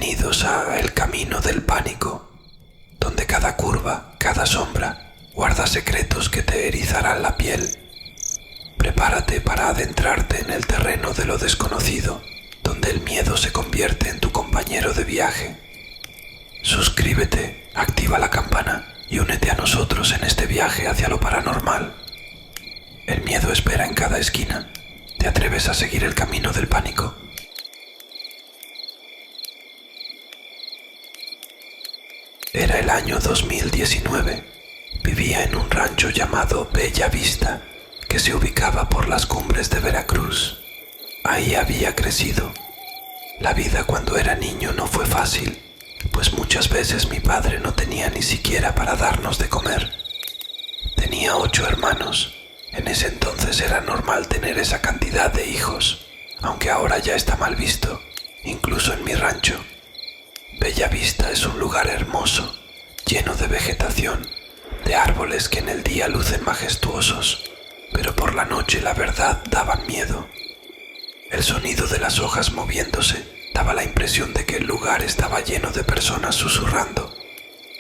Bienvenidos a El Camino del Pánico, donde cada curva, cada sombra, guarda secretos que te erizarán la piel. Prepárate para adentrarte en el terreno de lo desconocido, donde el miedo se convierte en tu compañero de viaje. Suscríbete, activa la campana y únete a nosotros en este viaje hacia lo paranormal. El miedo espera en cada esquina. ¿Te atreves a seguir el camino del pánico? Era el año 2019. Vivía en un rancho llamado Bella Vista, que se ubicaba por las cumbres de Veracruz. Ahí había crecido. La vida cuando era niño no fue fácil, pues muchas veces mi padre no tenía ni siquiera para darnos de comer. Tenía 8 hermanos. En ese entonces era normal tener esa cantidad de hijos, aunque ahora ya está mal visto, incluso en mi rancho. Bella Vista es un lugar hermoso, lleno de vegetación, de árboles que en el día lucen majestuosos, pero por la noche la verdad daban miedo. El sonido de las hojas moviéndose daba la impresión de que el lugar estaba lleno de personas susurrando,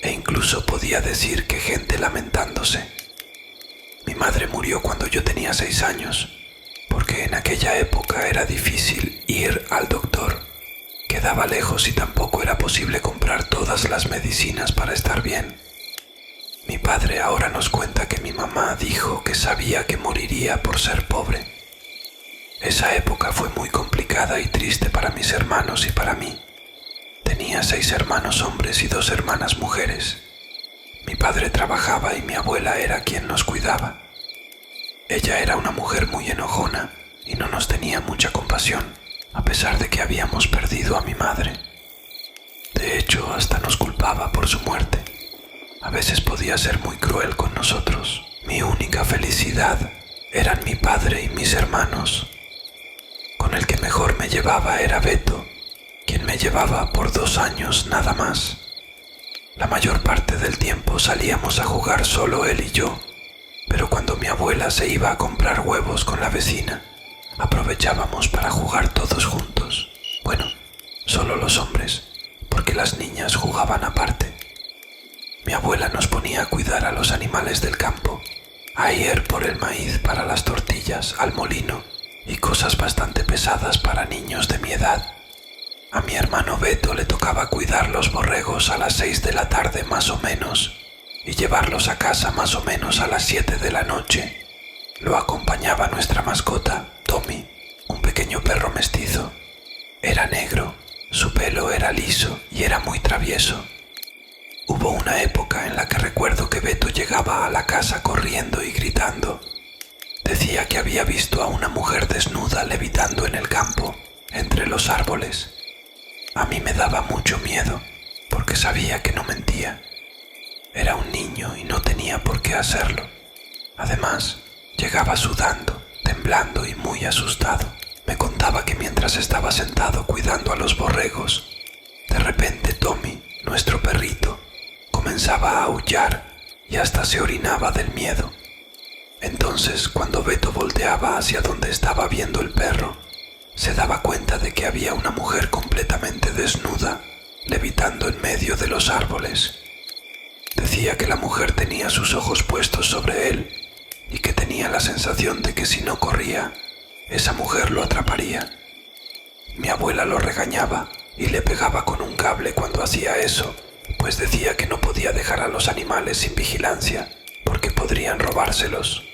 e incluso podía decir que gente lamentándose. Mi madre murió cuando yo tenía 6 años, porque en aquella época era difícil ir al doctor. Quedaba lejos y tampoco era posible comprar todas las medicinas para estar bien. Mi padre ahora nos cuenta que mi mamá dijo que sabía que moriría por ser pobre. Esa época fue muy complicada y triste para mis hermanos y para mí. Tenía 6 hermanos hombres y 2 hermanas mujeres. Mi padre trabajaba y mi abuela era quien nos cuidaba. Ella era una mujer muy enojona y no nos tenía mucha compasión, a pesar de que habíamos perdido a mi madre. De hecho, hasta nos culpaba por su muerte. A veces podía ser muy cruel con nosotros. Mi única felicidad eran mi padre y mis hermanos. Con el que mejor me llevaba era Beto, quien me llevaba por 2 años nada más. La mayor parte del tiempo salíamos a jugar solo él y yo, pero cuando mi abuela se iba a comprar huevos con la vecina, aprovechábamos para jugar todos juntos. Bueno, solo los hombres, porque las niñas jugaban aparte. Mi abuela nos ponía a cuidar a los animales del campo, a ir por el maíz para las tortillas, al molino y cosas bastante pesadas para niños de mi edad. A mi hermano Beto le tocaba cuidar los borregos a las 6 de la tarde más o menos y llevarlos a casa más o menos a las 7 de la noche. Lo acompañaba nuestra mascota, Tommy, un pequeño perro mestizo. Era negro, su pelo era liso y era muy travieso. Hubo una época en la que recuerdo que Beto llegaba a la casa corriendo y gritando. Decía que había visto a una mujer desnuda levitando en el campo, entre los árboles. A mí me daba mucho miedo, porque sabía que no mentía. Era un niño y no tenía por qué hacerlo. Además, llegaba sudando, temblando y muy asustado. Me contaba que mientras estaba sentado cuidando a los borregos, de repente Tommy, nuestro perrito, comenzaba a aullar y hasta se orinaba del miedo. Entonces, cuando Beto volteaba hacia donde estaba viendo el perro, se daba cuenta de que había una mujer completamente desnuda, levitando en medio de los árboles. Decía que la mujer tenía sus ojos puestos sobre él y que tenía la sensación de que si no corría, esa mujer lo atraparía. Mi abuela lo regañaba y le pegaba con un cable cuando hacía eso, pues decía que no podía dejar a los animales sin vigilancia, porque podrían robárselos.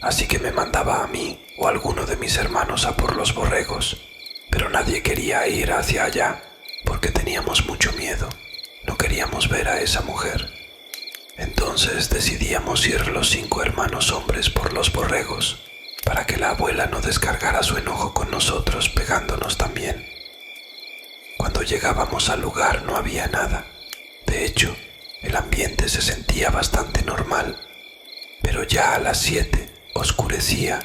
Así que me mandaba a mí o a alguno de mis hermanos a por los borregos, pero nadie quería ir hacia allá, porque teníamos mucho miedo. No queríamos ver a esa mujer. Entonces decidíamos ir los 5 hermanos hombres por los borregos, para que la abuela no descargara su enojo con nosotros pegándonos también. Cuando llegábamos al lugar no había nada. De hecho, el ambiente se sentía bastante normal, pero ya a las 7 oscurecía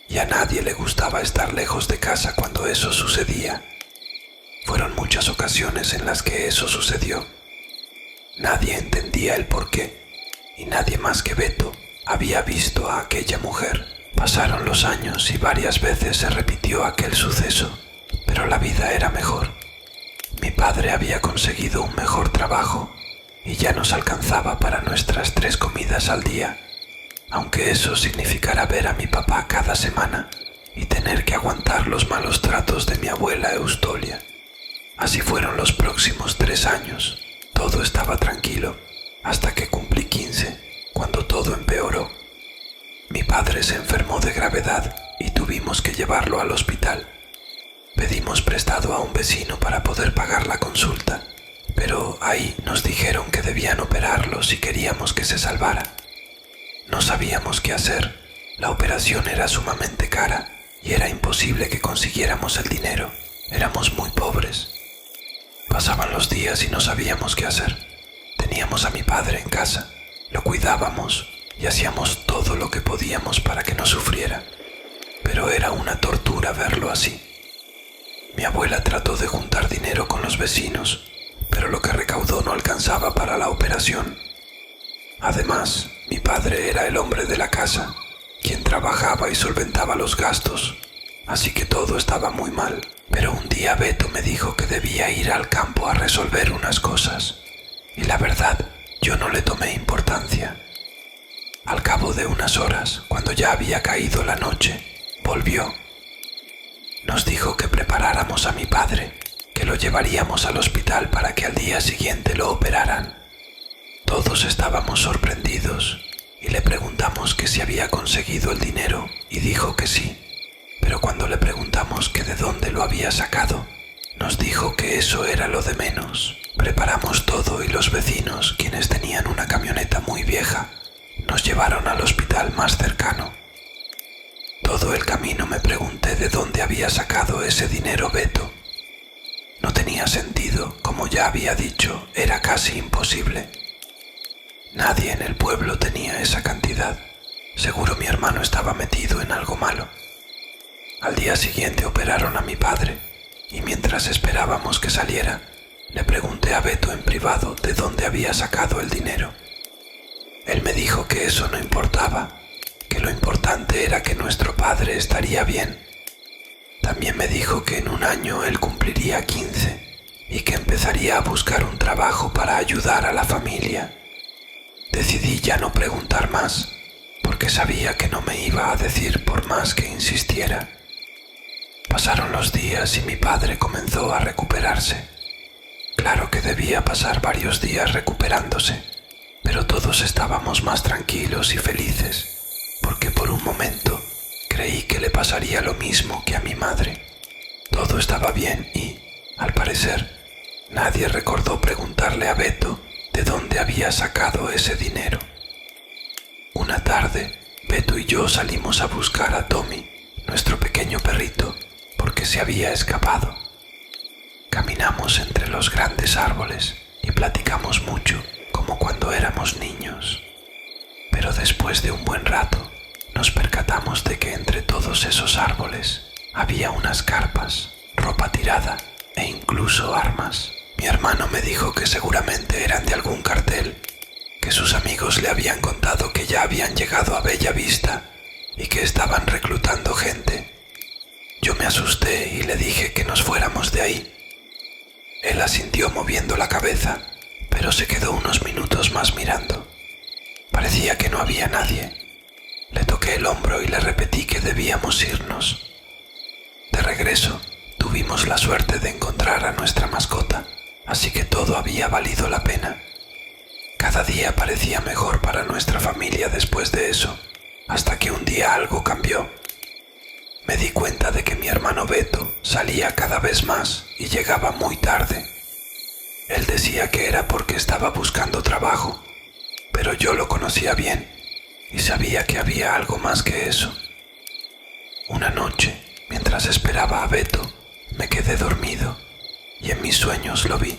y a nadie le gustaba estar lejos de casa cuando eso sucedía. Fueron muchas ocasiones en las que eso sucedió. Nadie entendía el porqué y nadie más que Beto había visto a aquella mujer. Pasaron los años y varias veces se repitió aquel suceso, pero la vida era mejor. Mi padre había conseguido un mejor trabajo y ya nos alcanzaba para nuestras 3 comidas al día, aunque eso significara ver a mi papá cada semana y tener que aguantar los malos tratos de mi abuela Eustolia. Así fueron los próximos 3 años. Todo estaba tranquilo hasta que cumplí 15, cuando todo empeoró. Mi padre se enfermó de gravedad y tuvimos que llevarlo al hospital. Pedimos prestado a un vecino para poder pagar la consulta, pero ahí nos dijeron que debían operarlo si queríamos que se salvara. No sabíamos qué hacer. La operación era sumamente cara y era imposible que consiguiéramos el dinero. Éramos muy pobres. Pasaban los días y no sabíamos qué hacer. Teníamos a mi padre en casa, lo cuidábamos y hacíamos todo lo que podíamos para que no sufriera, pero era una tortura verlo así. Mi abuela trató de juntar dinero con los vecinos, pero lo que recaudó no alcanzaba para la operación. Además, mi padre era el hombre de la casa, quien trabajaba y solventaba los gastos, así que todo estaba muy mal. Pero un día Beto me dijo que debía ir al campo a resolver unas cosas, y la verdad, yo no le tomé importancia. Al cabo de unas horas, cuando ya había caído la noche, volvió. Nos dijo que preparáramos a mi padre, que lo llevaríamos al hospital para que al día siguiente lo operaran. Todos estábamos sorprendidos y le preguntamos que si había conseguido el dinero y dijo que sí, pero cuando le preguntamos que de dónde lo había sacado, nos dijo que eso era lo de menos. Preparamos todo y los vecinos, quienes tenían una camioneta muy vieja, nos llevaron al hospital más cercano. Todo el camino me pregunté de dónde había sacado ese dinero Beto. No tenía sentido, como ya había dicho, era casi imposible. Nadie en el pueblo tenía esa cantidad. Seguro mi hermano estaba metido en algo malo. Al día siguiente operaron a mi padre, y mientras esperábamos que saliera, le pregunté a Beto en privado de dónde había sacado el dinero. Él me dijo que eso no importaba, que lo importante era que nuestro padre estaría bien. También me dijo que en un año él cumpliría 15 y que empezaría a buscar un trabajo para ayudar a la familia. Decidí ya no preguntar más, porque sabía que no me iba a decir por más que insistiera. Pasaron los días y mi padre comenzó a recuperarse. Claro que debía pasar varios días recuperándose, pero todos estábamos más tranquilos y felices, porque por un momento creí que le pasaría lo mismo que a mi madre. Todo estaba bien y, al parecer, nadie recordó preguntarle a Beto de dónde había sacado ese dinero. Una tarde, Beto y yo salimos a buscar a Tommy, nuestro pequeño perrito, porque se había escapado. Caminamos entre los grandes árboles y platicamos mucho, como cuando éramos niños. Pero después de un buen rato, nos percatamos de que entre todos esos árboles había unas carpas, ropa tirada e incluso armas. Mi hermano me dijo que seguramente eran de algún cartel, que sus amigos le habían contado que ya habían llegado a Bella Vista y que estaban reclutando gente. Yo me asusté y le dije que nos fuéramos de ahí. Él asintió moviendo la cabeza, pero se quedó unos minutos más mirando. Parecía que no había nadie. Le toqué el hombro y le repetí que debíamos irnos. De regreso, tuvimos la suerte de encontrar a nuestra mascota, así que todo había valido la pena. Cada día parecía mejor para nuestra familia después de eso, hasta que un día algo cambió. Me di cuenta de que mi hermano Beto salía cada vez más y llegaba muy tarde. Él decía que era porque estaba buscando trabajo, pero yo lo conocía bien y sabía que había algo más que eso. Una noche, mientras esperaba a Beto, me quedé dormido y en mis sueños lo vi.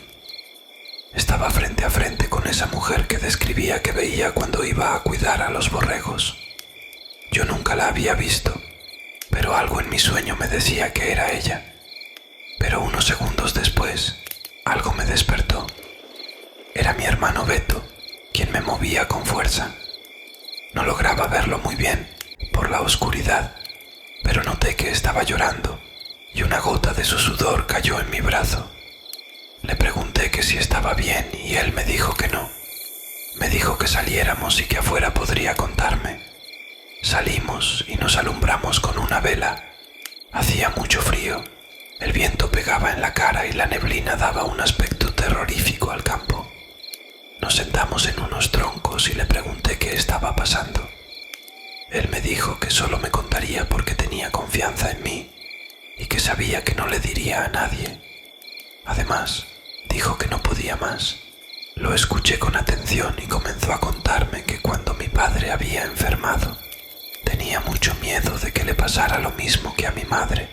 Estaba frente a frente con esa mujer que describía que veía cuando iba a cuidar a los borregos. Yo nunca la había visto, pero algo en mi sueño me decía que era ella. Pero unos segundos después, algo me despertó. Era mi hermano Beto, quien me movía con fuerza. No lograba verlo muy bien, por la oscuridad, pero noté que estaba llorando y una gota de su sudor cayó en mi brazo. Le estaba bien y él me dijo que no. Me dijo que saliéramos y que afuera podría contarme. Salimos y nos alumbramos con una vela. Hacía mucho frío, el viento pegaba en la cara y la neblina daba un aspecto terrorífico al campo. Nos sentamos en unos troncos y le pregunté qué estaba pasando. Él me dijo que solo me contaría porque tenía confianza en mí y que sabía que no le diría a nadie. Además, dijo que no podía más. Lo escuché con atención y comenzó a contarme que cuando mi padre había enfermado, tenía mucho miedo de que le pasara lo mismo que a mi madre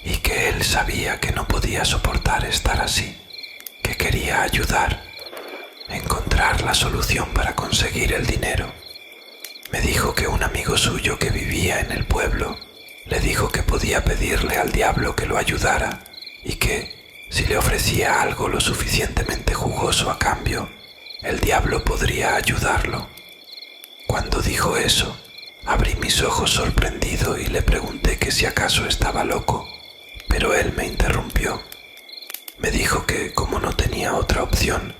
y que él sabía que no podía soportar estar así, que quería ayudar, encontrar la solución para conseguir el dinero. Me dijo que un amigo suyo que vivía en el pueblo le dijo que podía pedirle al diablo que lo ayudara y que, si le ofrecía algo lo suficientemente jugoso a cambio, el diablo podría ayudarlo. Cuando dijo eso, abrí mis ojos sorprendido y le pregunté que si acaso estaba loco, pero él me interrumpió. Me dijo que, como no tenía otra opción,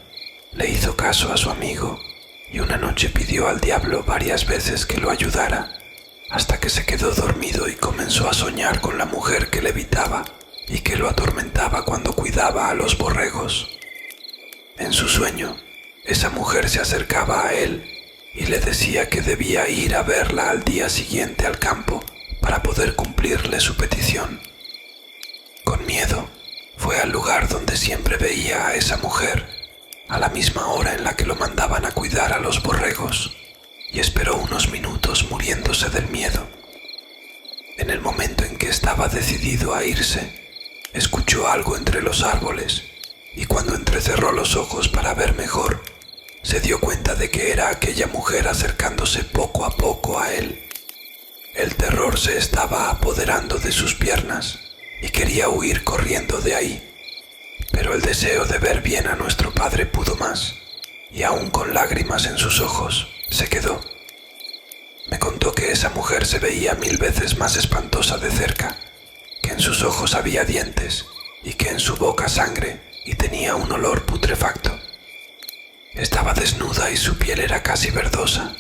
le hizo caso a su amigo y una noche pidió al diablo varias veces que lo ayudara, hasta que se quedó dormido y comenzó a soñar con la mujer que le evitaba y que lo atormentaba cuando cuidaba a los borregos. En su sueño, esa mujer se acercaba a él y le decía que debía ir a verla al día siguiente al campo para poder cumplirle su petición. Con miedo, fue al lugar donde siempre veía a esa mujer, a la misma hora en la que lo mandaban a cuidar a los borregos, y esperó unos minutos muriéndose del miedo. En el momento en que estaba decidido a irse, escuchó algo entre los árboles y cuando entrecerró los ojos para ver mejor, se dio cuenta de que era aquella mujer acercándose poco a poco a él. El terror se estaba apoderando de sus piernas y quería huir corriendo de ahí, pero el deseo de ver bien a nuestro padre pudo más y aún con lágrimas en sus ojos, se quedó. Me contó que esa mujer se veía 1000 veces más espantosa de cerca, que en sus ojos había dientes y que en su boca sangre y tenía un olor putrefacto. Estaba desnuda y su piel era casi verdosa.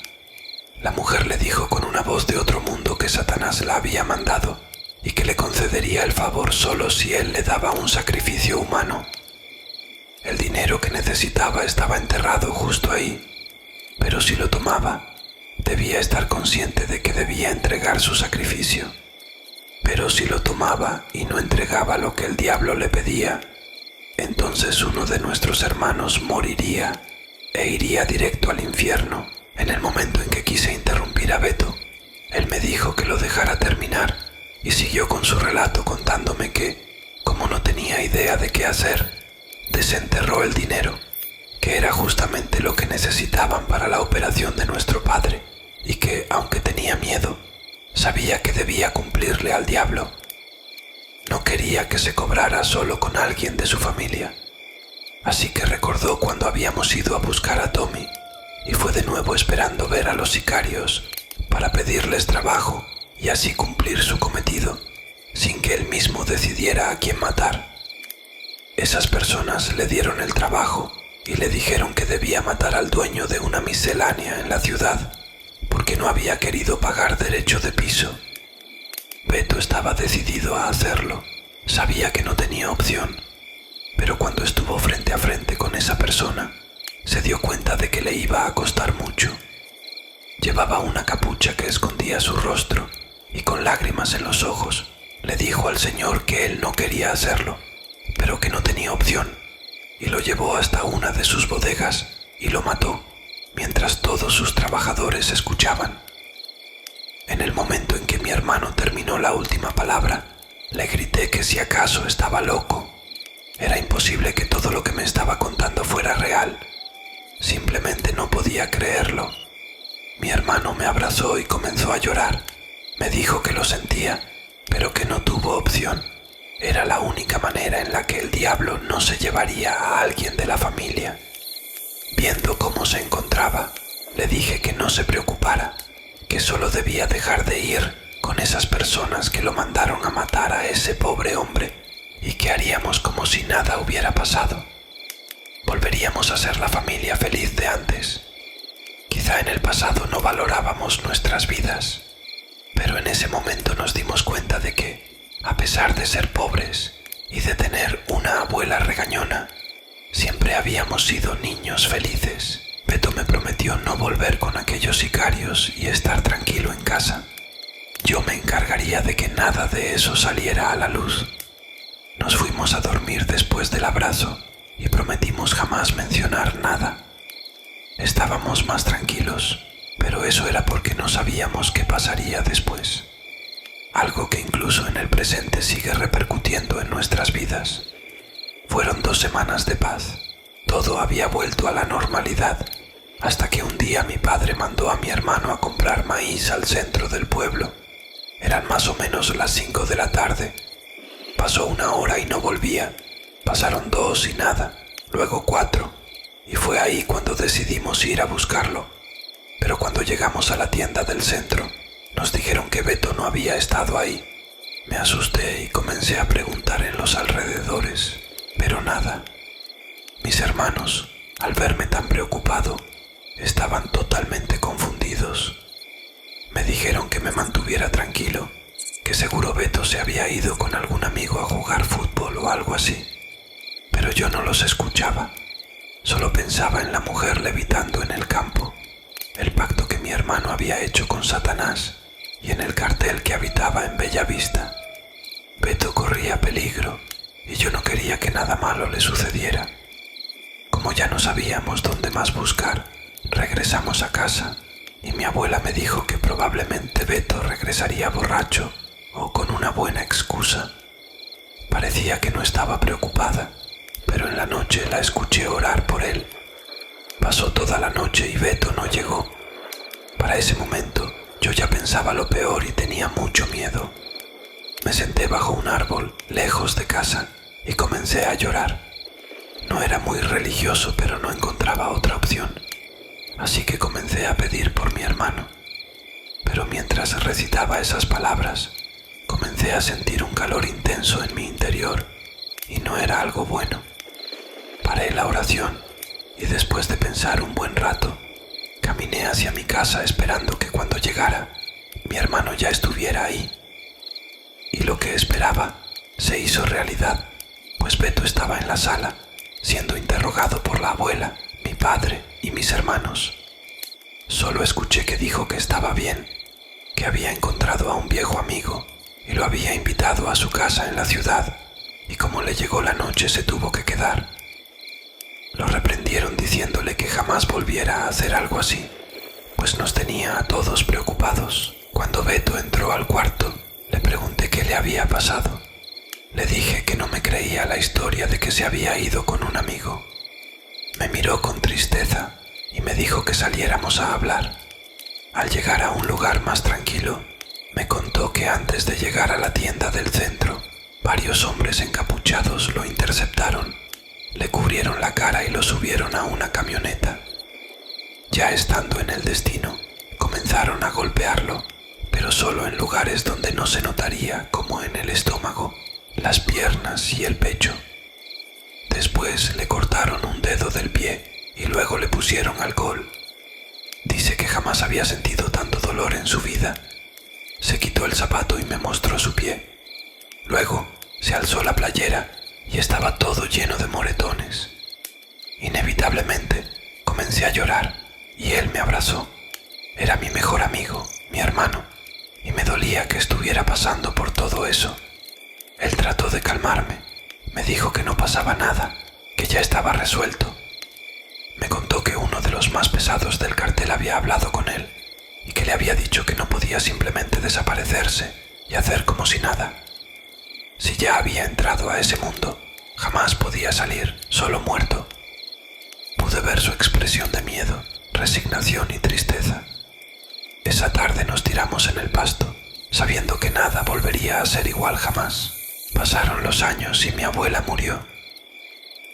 La mujer le dijo con una voz de otro mundo que Satanás la había mandado y que le concedería el favor solo si él le daba un sacrificio humano. El dinero que necesitaba estaba enterrado justo ahí, pero si lo tomaba, debía estar consciente de que debía entregar su sacrificio. Pero si lo tomaba y no entregaba lo que el diablo le pedía, entonces uno de nuestros hermanos moriría e iría directo al infierno. En el momento en que quise interrumpir a Beto, él me dijo que lo dejara terminar y siguió con su relato contándome que, como no tenía idea de qué hacer, desenterró el dinero, que era justamente lo que necesitaban para la operación de nuestro padre, y que, aunque tenía miedo, sabía que debía cumplirle al diablo. No quería que se cobrara solo con alguien de su familia, así que recordó cuando habíamos ido a buscar a Tommy y fue de nuevo esperando ver a los sicarios para pedirles trabajo y así cumplir su cometido, sin que él mismo decidiera a quién matar. Esas personas le dieron el trabajo y le dijeron que debía matar al dueño de una miscelánea en la ciudad, porque no había querido pagar derecho de piso. Beto estaba decidido a hacerlo, sabía que no tenía opción, pero cuando estuvo frente a frente con esa persona, se dio cuenta de que le iba a costar mucho. Llevaba una capucha que escondía su rostro y con lágrimas en los ojos le dijo al señor que él no quería hacerlo, pero que no tenía opción, y lo llevó hasta una de sus bodegas y lo mató, mientras todos sus trabajadores escuchaban. En el momento en que mi hermano terminó la última palabra, le grité que si acaso estaba loco. Era imposible que todo lo que me estaba contando fuera real. Simplemente no podía creerlo. Mi hermano me abrazó y comenzó a llorar. Me dijo que lo sentía, pero que no tuvo opción. Era la única manera en la que el diablo no se llevaría a alguien de la familia. Viendo cómo se encontraba, le dije que no se preocupara, que solo debía dejar de ir con esas personas que lo mandaron a matar a ese pobre hombre y que haríamos como si nada hubiera pasado. volveríamos a ser la familia feliz de antes. Quizá en el pasado no valorábamos nuestras vidas, pero en ese momento nos dimos cuenta de que, a pesar de ser pobres y de tener una abuela regañona, siempre habíamos sido niños felices. Beto me prometió no volver con aquellos sicarios y estar tranquilo en casa. Yo me encargaría de que nada de eso saliera a la luz. Nos fuimos a dormir después del abrazo y prometimos jamás mencionar nada. Estábamos más tranquilos, pero eso era porque no sabíamos qué pasaría después. Algo que incluso en el presente sigue repercutiendo en nuestras vidas. Fueron 2 semanas de paz. Todo había vuelto a la normalidad, hasta que un día mi padre mandó a mi hermano a comprar maíz al centro del pueblo. Eran más o menos las 5 de la tarde. Pasó 1 hora y no volvía. Pasaron 2 y nada, luego 4, y fue ahí cuando decidimos ir a buscarlo. Pero cuando llegamos a la tienda del centro, nos dijeron que Beto no había estado ahí. Me asusté y comencé a preguntar en los alrededores, pero nada. Mis hermanos, al verme tan preocupado, estaban totalmente confundidos. Me dijeron que me mantuviera tranquilo, que seguro Beto se había ido con algún amigo a jugar fútbol o algo así. Pero yo no los escuchaba, solo pensaba en la mujer levitando en el campo, el pacto que mi hermano había hecho con Satanás y en el cartel que habitaba en Bellavista. Beto corría peligro y yo no quería que nada malo le sucediera. Como ya no sabíamos dónde más buscar, regresamos a casa y mi abuela me dijo que probablemente Beto regresaría borracho o con una buena excusa. Parecía que no estaba preocupada, pero en la noche la escuché orar por él. Pasó toda la noche y Beto no llegó. Para ese momento yo ya pensaba lo peor y tenía mucho miedo. Me senté bajo un árbol, lejos de casa, y comencé a llorar. No era muy religioso, pero no encontraba otra opción, así que comencé a pedir por mi hermano. Pero mientras recitaba esas palabras, comencé a sentir un calor intenso en mi interior, y no era algo bueno. Paré la oración, y después de pensar un buen rato, caminé hacia mi casa esperando que cuando llegara, mi hermano ya estuviera ahí. Y lo que esperaba se hizo realidad, pues Beto estaba en la sala, siendo interrogado por la abuela, mi padre y mis hermanos. Solo escuché que dijo que estaba bien, que había encontrado a un viejo amigo y lo había invitado a su casa en la ciudad, y como le llegó la noche se tuvo que quedar. Lo reprendieron diciéndole que jamás volviera a hacer algo así, pues nos tenía a todos preocupados. Cuando Beto entró al cuarto, le pregunté qué le había pasado. Le dije que no me creía la historia de que se había ido con un amigo. Me miró con tristeza y me dijo que saliéramos a hablar. Al llegar a un lugar más tranquilo, me contó que antes de llegar a la tienda del centro, varios hombres encapuchados lo interceptaron, le cubrieron la cara y lo subieron a una camioneta. Ya estando en el destino, comenzaron a golpearlo, pero solo en lugares donde no se notaría, como en el estómago, las piernas y el pecho. Después le cortaron un dedo del pie y luego le pusieron alcohol. Dice que jamás había sentido tanto dolor en su vida. Se quitó el zapato y me mostró su pie. Luego se alzó la playera y estaba todo lleno de moretones. Inevitablemente comencé a llorar y él me abrazó. Era mi mejor amigo, mi hermano, y me dolía que estuviera pasando por todo eso. Él trató de calmarme, me dijo que no pasaba nada, que ya estaba resuelto. Me contó que uno de los más pesados del cartel había hablado con él y que le había dicho que no podía simplemente desaparecerse y hacer como si nada. Si ya había entrado a ese mundo, jamás podía salir, solo muerto. Pude ver su expresión de miedo, resignación y tristeza. Esa tarde nos tiramos en el pasto, sabiendo que nada volvería a ser igual jamás. Pasaron los años y mi abuela murió.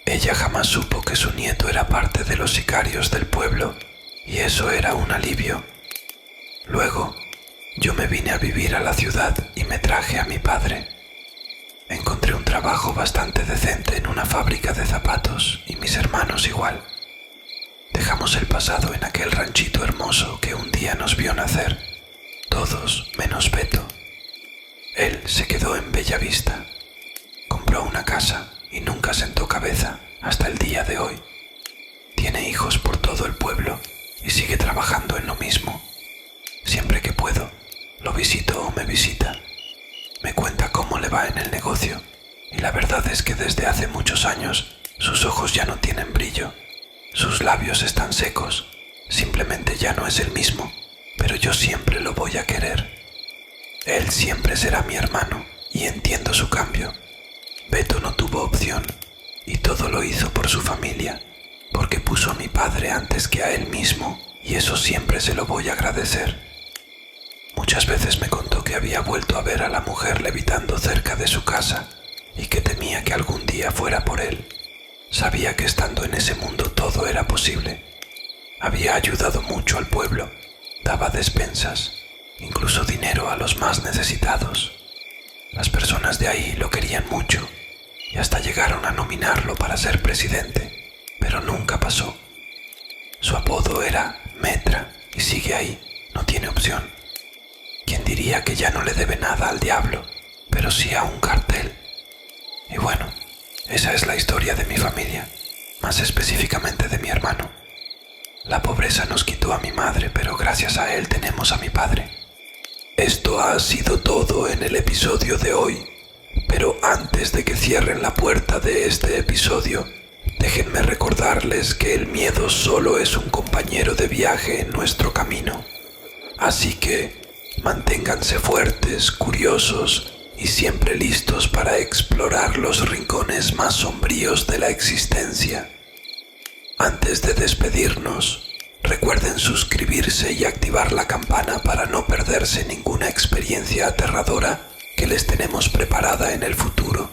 Ella jamás supo que su nieto era parte de los sicarios del pueblo, y eso era un alivio. Luego, yo me vine a vivir a la ciudad y me traje a mi padre. Encontré encontré un trabajo bastante decente en una fábrica de zapatos y mis hermanos igual. Dejamos el pasado en aquel ranchito hermoso que un día nos vio nacer, todos menos Beto. Él se quedó en Bellavista, compró una casa y nunca sentó cabeza hasta el día de hoy. Tiene hijos por todo el pueblo y sigue trabajando en lo mismo. Siempre que puedo, lo visito o me visita. Me cuenta cómo le va en el negocio y la verdad es que desde hace muchos años sus ojos ya no tienen brillo. Sus labios están secos, simplemente ya no es el mismo, pero yo siempre lo voy a querer. Él siempre será mi hermano y entiendo su cambio. Beto no tuvo opción y todo lo hizo por su familia, porque puso a mi padre antes que a él mismo y eso siempre se lo voy a agradecer. Muchas veces me contó que había vuelto a ver a la mujer levitando cerca de su casa y que temía que algún día fuera por él. Sabía que estando en ese mundo todo era posible. Había ayudado mucho al pueblo, daba despensas, incluso dinero a los más necesitados. Las personas de ahí lo querían mucho y hasta llegaron a nominarlo para ser presidente, pero nunca pasó. Su apodo era Metra y sigue ahí, no tiene opción. ¿Quién diría que ya no le debe nada al diablo, pero sí a un cartel? Y bueno, esa es la historia de mi familia, más específicamente de mi hermano. La pobreza nos quitó a mi madre, pero gracias a él tenemos a mi padre. Esto ha sido todo en el episodio de hoy, pero antes de que cierren la puerta de este episodio, déjenme recordarles que el miedo solo es un compañero de viaje en nuestro camino. Así que manténganse fuertes, curiosos y siempre listos para explorar los rincones más sombríos de la existencia. Antes de despedirnos, recuerden suscribirse y activar la campana para no perderse ninguna experiencia aterradora que les tenemos preparada en el futuro.